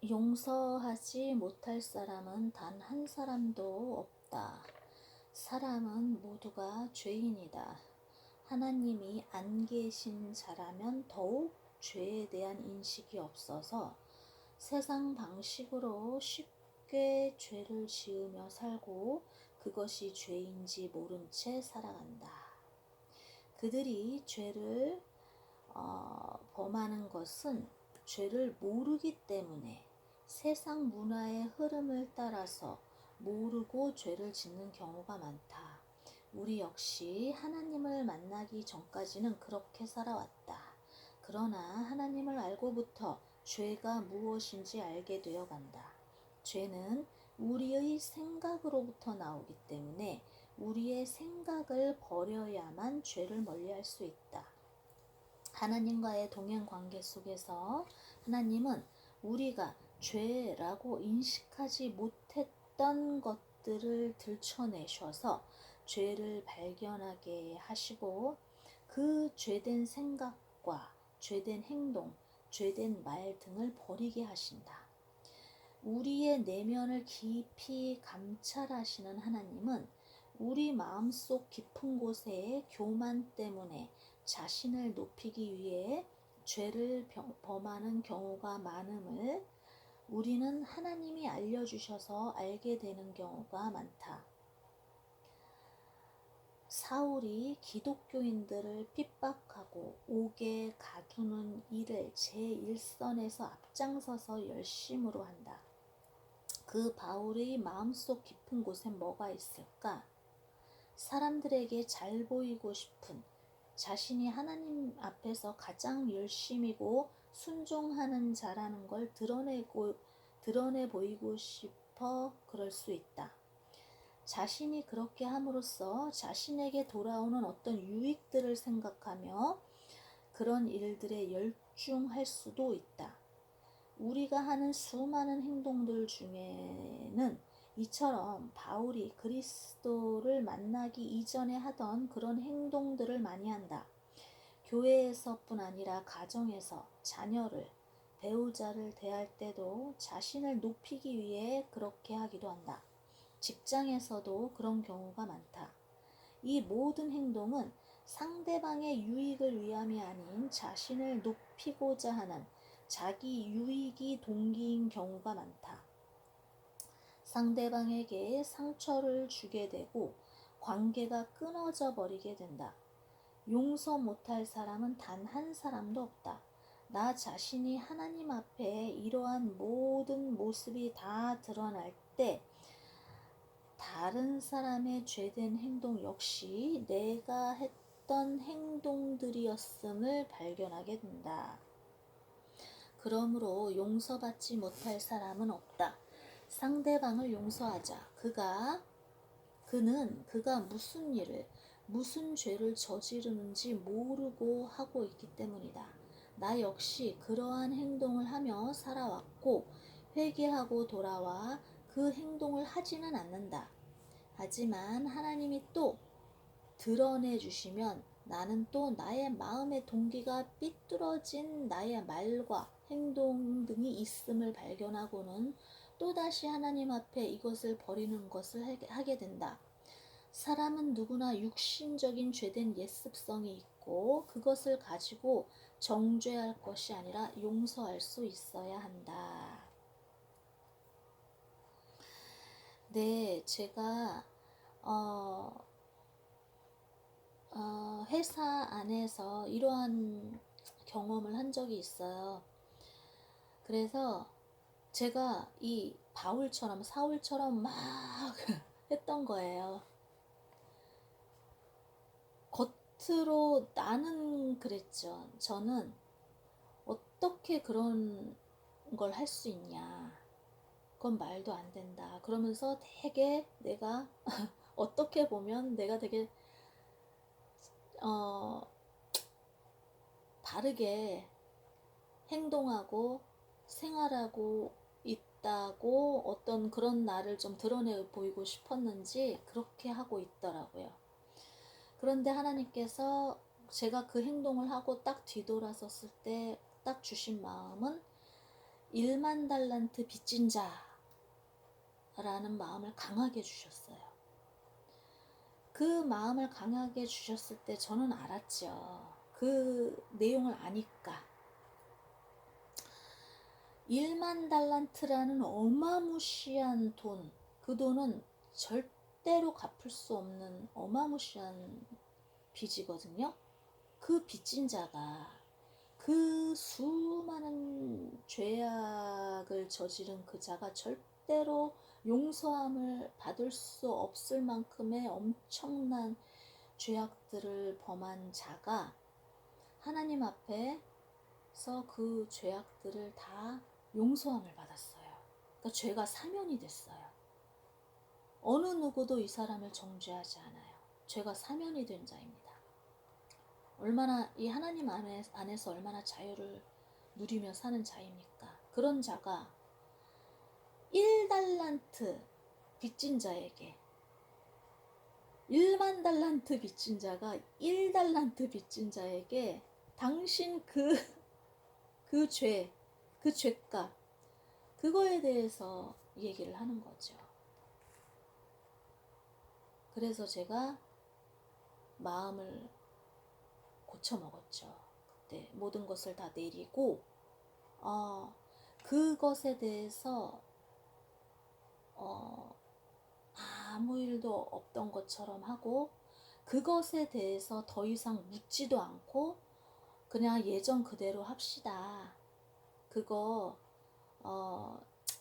용서하지 못할 사람은 단 한 사람도 없다. 사람은 모두가 죄인이다. 하나님이 안 계신 자라면 더욱 죄에 대한 인식이 없어서 세상 방식으로 쉽게 죄를 지으며 살고 그것이 죄인지 모른 채 살아간다. 그들이 죄를 범하는 것은 죄를 모르기 때문에 세상 문화의 흐름을 따라서 모르고 죄를 짓는 경우가 많다. 우리 역시 하나님을 만나기 전까지는 그렇게 살아왔다. 그러나 하나님을 알고부터 죄가 무엇인지 알게 되어 간다. 죄는 우리의 생각으로부터 나오기 때문에 우리의 생각을 버려야만 죄를 멀리할 수 있다. 하나님과의 동행 관계 속에서 하나님은 우리가 죄라고 인식하지 못했던 것들을 들춰내셔서 죄를 발견하게 하시고 그 죄된 생각과 죄된 행동, 죄된 말 등을 버리게 하신다. 우리의 내면을 깊이 감찰하시는 하나님은 우리 마음속 깊은 곳에 교만 때문에 자신을 높이기 위해 죄를 범하는 경우가 많음을 우리는 하나님이 알려주셔서 알게 되는 경우가 많다. 사울이 기독교인들을 핍박하고 옥에 가두는 일을 제1선에서 앞장서서 열심으로 한다. 그 바울의 마음속 깊은 곳엔 뭐가 있을까? 사람들에게 잘 보이고 싶은, 자신이 하나님 앞에서 가장 열심이고 순종하는 자라는 걸 드러내 보이고 싶어 그럴 수 있다. 자신이 그렇게 함으로써 자신에게 돌아오는 어떤 유익들을 생각하며 그런 일들에 열중할 수도 있다. 우리가 하는 수많은 행동들 중에는 이처럼 바울이 그리스도를 만나기 이전에 하던 그런 행동들을 많이 한다. 교회에서뿐 아니라 가정에서 자녀를, 배우자를 대할 때도 자신을 높이기 위해 그렇게 하기도 한다. 직장에서도 그런 경우가 많다. 이 모든 행동은 상대방의 유익을 위함이 아닌 자신을 높이고자 하는 자기 유익이 동기인 경우가 많다. 상대방에게 상처를 주게 되고 관계가 끊어져 버리게 된다. 용서 못할 사람은 단 한 사람도 없다. 나 자신이 하나님 앞에 이러한 모든 모습이 다 드러날 때 다른 사람의 죄된 행동 역시 내가 했던 행동들이었음을 발견하게 된다. 그러므로 용서받지 못할 사람은 없다. 상대방을 용서하자. 그가 무슨 일을, 무슨 죄를 저지르는지 모르고 하고 있기 때문이다. 나 역시 그러한 행동을 하며 살아왔고 회개하고 돌아와 그 행동을 하지는 않는다. 하지만 하나님이 또 드러내 주시면 나는 또 나의 마음의 동기가 삐뚤어진 나의 말과 행동 등이 있음을 발견하고는 또다시 하나님 앞에 이것을 버리는 것을 하게 된다. 사람은 누구나 육신적인 죄된 옛습성이 있고 그것을 가지고 정죄할 것이 아니라 용서할 수 있어야 한다. 네, 제가 회사 안에서 이러한 경험을 한 적이 있어요. 그래서 제가 이 바울처럼 사울처럼 막 했던 거예요. 겉으로 나는 그랬죠. 저는 어떻게 그런 걸 할 수 있냐. 그건 말도 안 된다. 그러면서 되게 내가 어떻게 보면 내가 되게 바르게 행동하고 생활하고 있다고 어떤 그런 나를 좀 드러내 보이고 싶었는지 그렇게 하고 있더라고요. 그런데 하나님께서 제가 그 행동을 하고 딱 뒤돌아섰을 때 딱 주신 마음은 1만 달란트 빚진 자라는 마음을 강하게 주셨어요. 그 마음을 강하게 주셨을 때 저는 알았죠. 그 내용을 아니까. 1만 달란트라는 어마무시한 돈, 그 돈은 절대로 갚을 수 없는 어마무시한 빚이거든요. 그 빚진 자가, 그 수많은 죄악을 저지른 그 자가 절대로 용서함을 받을 수 없을 만큼의 엄청난 죄악들을 범한 자가 하나님 앞에서 그 죄악들을 다 용서함을 받았어요. 그러니까 죄가 사면이 됐어요. 어느 누구도 이 사람을 정죄하지 않아요. 죄가 사면이 된 자입니다. 얼마나 이 하나님 안에서 얼마나 자유를 누리며 사는 자입니까? 그런 자가 1달란트 빚진 자에게 1만 달란트 빚진 자가 1달란트 빚진 자에게 당신 그 죄, 그 죄값, 그거에 대해서 얘기를 하는 거죠. 그래서 제가 마음을 고쳐먹었죠. 그때 모든 것을 다 내리고 그것에 대해서 아무 일도 없던 것처럼 하고 그것에 대해서 더 이상 묻지도 않고 그냥 예전 그대로 합시다. 그거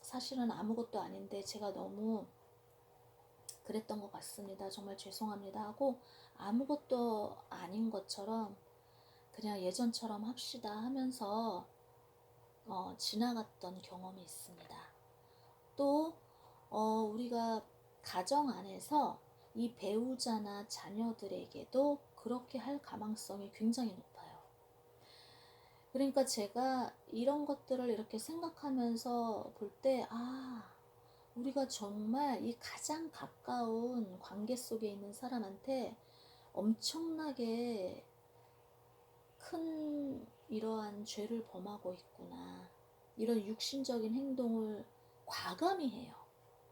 사실은 아무것도 아닌데 제가 너무 그랬던 것 같습니다. 정말 죄송합니다 하고 아무것도 아닌 것처럼 그냥 예전처럼 합시다 하면서 지나갔던 경험이 있습니다. 또 우리가 가정 안에서 이 배우자나 자녀들에게도 그렇게 할 가망성이 굉장히 높아요. 그러니까 제가 이런 것들을 이렇게 생각하면서 볼 때 우리가 정말 이 가장 가까운 관계 속에 있는 사람한테 엄청나게 큰 이러한 죄를 범하고 있구나. 이런 육신적인 행동을 과감히 해요.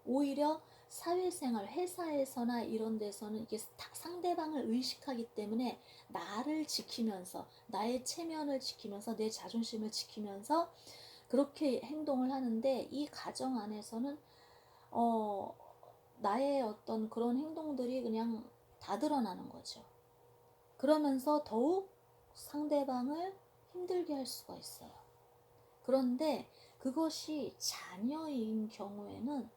오히려 사회생활, 회사에서나 이런 데서는 이게 상대방을 의식하기 때문에 나를 지키면서, 나의 체면을 지키면서, 내 자존심을 지키면서 그렇게 행동을 하는데 이 가정 안에서는 나의 어떤 그런 행동들이 그냥 다 드러나는 거죠. 그러면서 더욱 상대방을 힘들게 할 수가 있어요. 그런데 그것이 자녀인 경우에는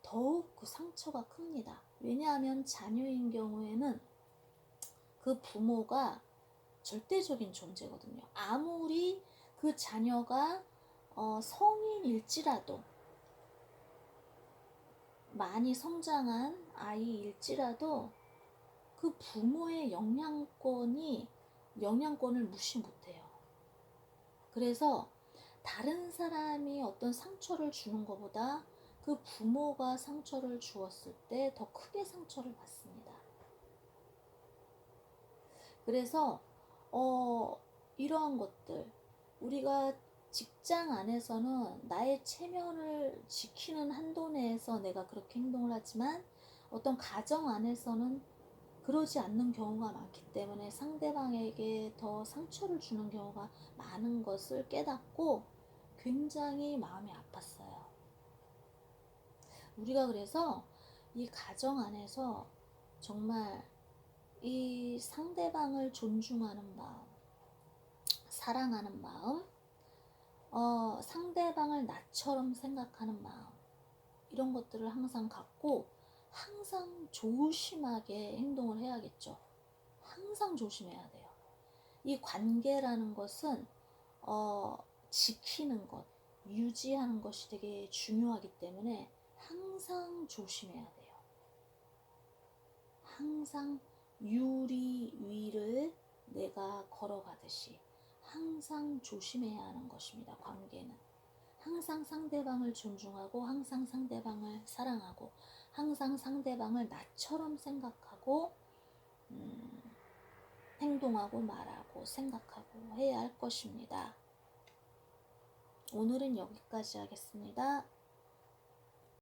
더욱 그 상처가 큽니다. 왜냐하면 자녀인 경우에는 그 부모가 절대적인 존재거든요. 아무리 그 자녀가 성인일지라도 많이 성장한 아이일지라도 그 부모의 영향권을 무시 못해요. 그래서 다른 사람이 어떤 상처를 주는 것보다 그 부모가 상처를 주었을 때 더 크게 상처를 받습니다. 그래서 이러한 것들 우리가 직장 안에서는 나의 체면을 지키는 한도 내에서 내가 그렇게 행동을 하지만 어떤 가정 안에서는 그러지 않는 경우가 많기 때문에 상대방에게 더 상처를 주는 경우가 많은 것을 깨닫고 굉장히 마음이 아팠어요. 우리가 그래서 이 가정 안에서 정말 이 상대방을 존중하는 마음, 사랑하는 마음, 상대방을 나처럼 생각하는 마음, 이런 것들을 항상 갖고 항상 조심하게 행동을 해야겠죠. 항상 조심해야 돼요. 이 관계라는 것은 지키는 것, 유지하는 것이 되게 중요하기 때문에 항상 조심해야 돼요. 항상 유리 위를 내가 걸어가듯이 항상 조심해야 하는 것입니다. 관계는. 항상 상대방을 존중하고 항상 상대방을 사랑하고 항상 상대방을 나처럼 생각하고 행동하고 말하고 생각하고 해야 할 것입니다. 오늘은 여기까지 하겠습니다.